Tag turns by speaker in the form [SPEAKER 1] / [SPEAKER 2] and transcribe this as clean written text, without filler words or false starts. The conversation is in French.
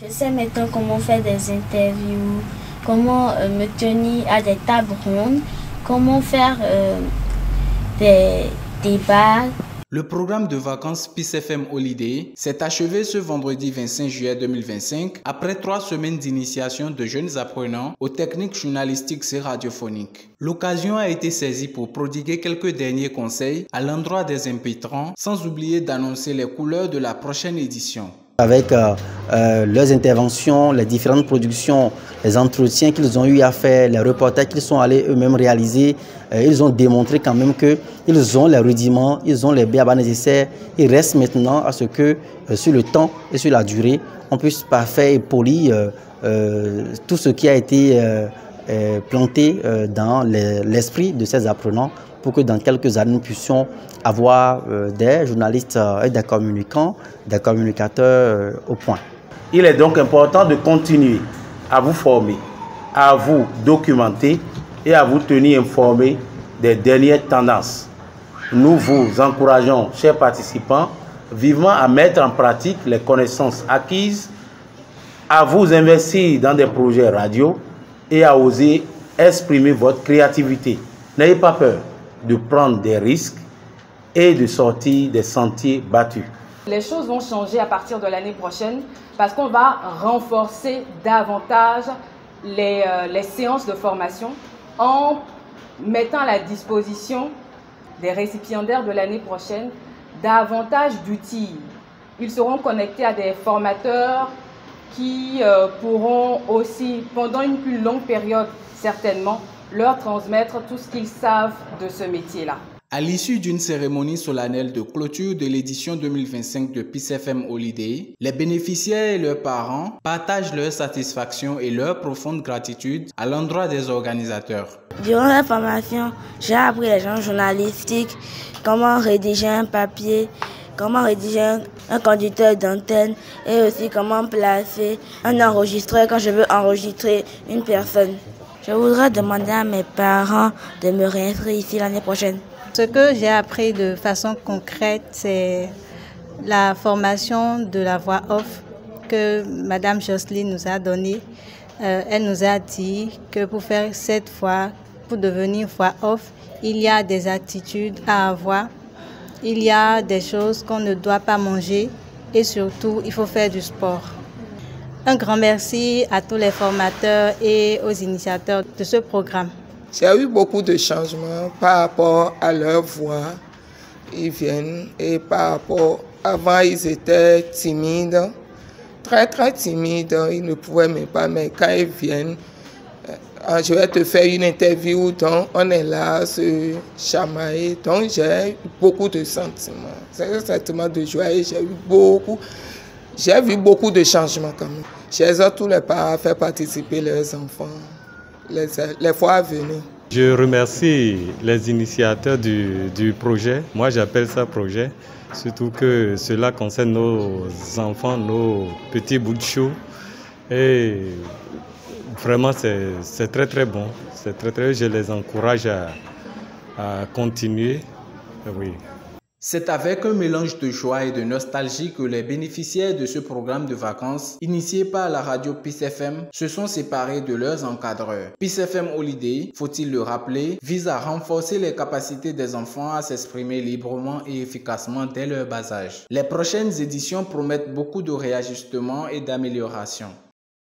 [SPEAKER 1] Je sais maintenant comment faire des interviews, comment me tenir à des tables rondes, comment faire des débats.
[SPEAKER 2] Le programme de vacances Peace FM Holiday s'est achevé ce vendredi 25 juillet 2025 après 3 semaines d'initiation de jeunes apprenants aux techniques journalistiques et radiophoniques. L'occasion a été saisie pour prodiguer quelques derniers conseils à l'endroit des impétrants, sans oublier d'annoncer les couleurs de la prochaine édition.
[SPEAKER 3] Avec leurs interventions, les différentes productions, les entretiens qu'ils ont eu à faire, les reportages qu'ils sont allés eux-mêmes réaliser, ils ont démontré quand même qu'ils ont les rudiments, ils ont les b.a.-ba nécessaires. Il reste maintenant à ce que sur le temps et sur la durée, on puisse parfaire et polir tout ce qui a été planté dans l'esprit de ces apprenants pour que dans quelques années, nous puissions avoir des journalistes et des communicants, des communicateurs au point.
[SPEAKER 4] Il est donc important de continuer à vous former, à vous documenter et à vous tenir informés des dernières tendances. Nous vous encourageons, chers participants, vivement à mettre en pratique les connaissances acquises, à vous investir dans des projets radio et à oser exprimer votre créativité. N'ayez pas peur de prendre des risques et de sortir des sentiers battus.
[SPEAKER 5] Les choses vont changer à partir de l'année prochaine parce qu'on va renforcer davantage les séances de formation en mettant à la disposition des récipiendaires de l'année prochaine davantage d'outils. Ils seront connectés à des formateurs qui pourront aussi, pendant une plus longue période certainement, leur transmettre tout ce qu'ils savent de ce métier-là.
[SPEAKER 2] À l'issue d'une cérémonie solennelle de clôture de l'édition 2025 de Peace FM Holiday, les bénéficiaires et leurs parents partagent leur satisfaction et leur profonde gratitude à l'endroit des organisateurs.
[SPEAKER 1] Durant la formation, j'ai appris les genres journalistiques, comment rédiger un papier, comment rédiger un conducteur d'antenne et aussi comment placer un enregistreur quand je veux enregistrer une personne. Je voudrais demander à mes parents de me réinscrire ici l'année prochaine.
[SPEAKER 6] Ce que j'ai appris de façon concrète, c'est la formation de la voix off que Madame Jocelyne nous a donnée. Elle nous a dit que pour faire cette voix, pour devenir voix off, il y a des attitudes à avoir, il y a des choses qu'on ne doit pas manger et surtout, il faut faire du sport. Un grand merci à tous les formateurs et aux initiateurs de ce programme.
[SPEAKER 7] J'ai eu beaucoup de changements par rapport à leur voix. Ils viennent et par rapport... Avant, ils étaient timides, très très timides. Ils ne pouvaient même pas, mais quand ils viennent, je vais te faire une interview, donc on est là à se chamailler. Donc j'ai eu beaucoup de sentiments. C'est un sentiment de joie et j'ai vu beaucoup de changements quand même. J'exhorte tous les parents à faire participer leurs enfants les fois à venir.
[SPEAKER 8] Je remercie les initiateurs du projet. Moi, j'appelle ça projet, surtout que cela concerne nos enfants, nos petits bouts de chou. Et vraiment, c'est très très bon. C'est très très. Je les encourage à continuer. Oui.
[SPEAKER 2] C'est avec un mélange de joie et de nostalgie que les bénéficiaires de ce programme de vacances, initié par la radio Peace FM, se sont séparés de leurs encadreurs. Peace FM Holiday, faut-il le rappeler, vise à renforcer les capacités des enfants à s'exprimer librement et efficacement dès leur bas âge. Les prochaines éditions promettent beaucoup de réajustements et d'améliorations.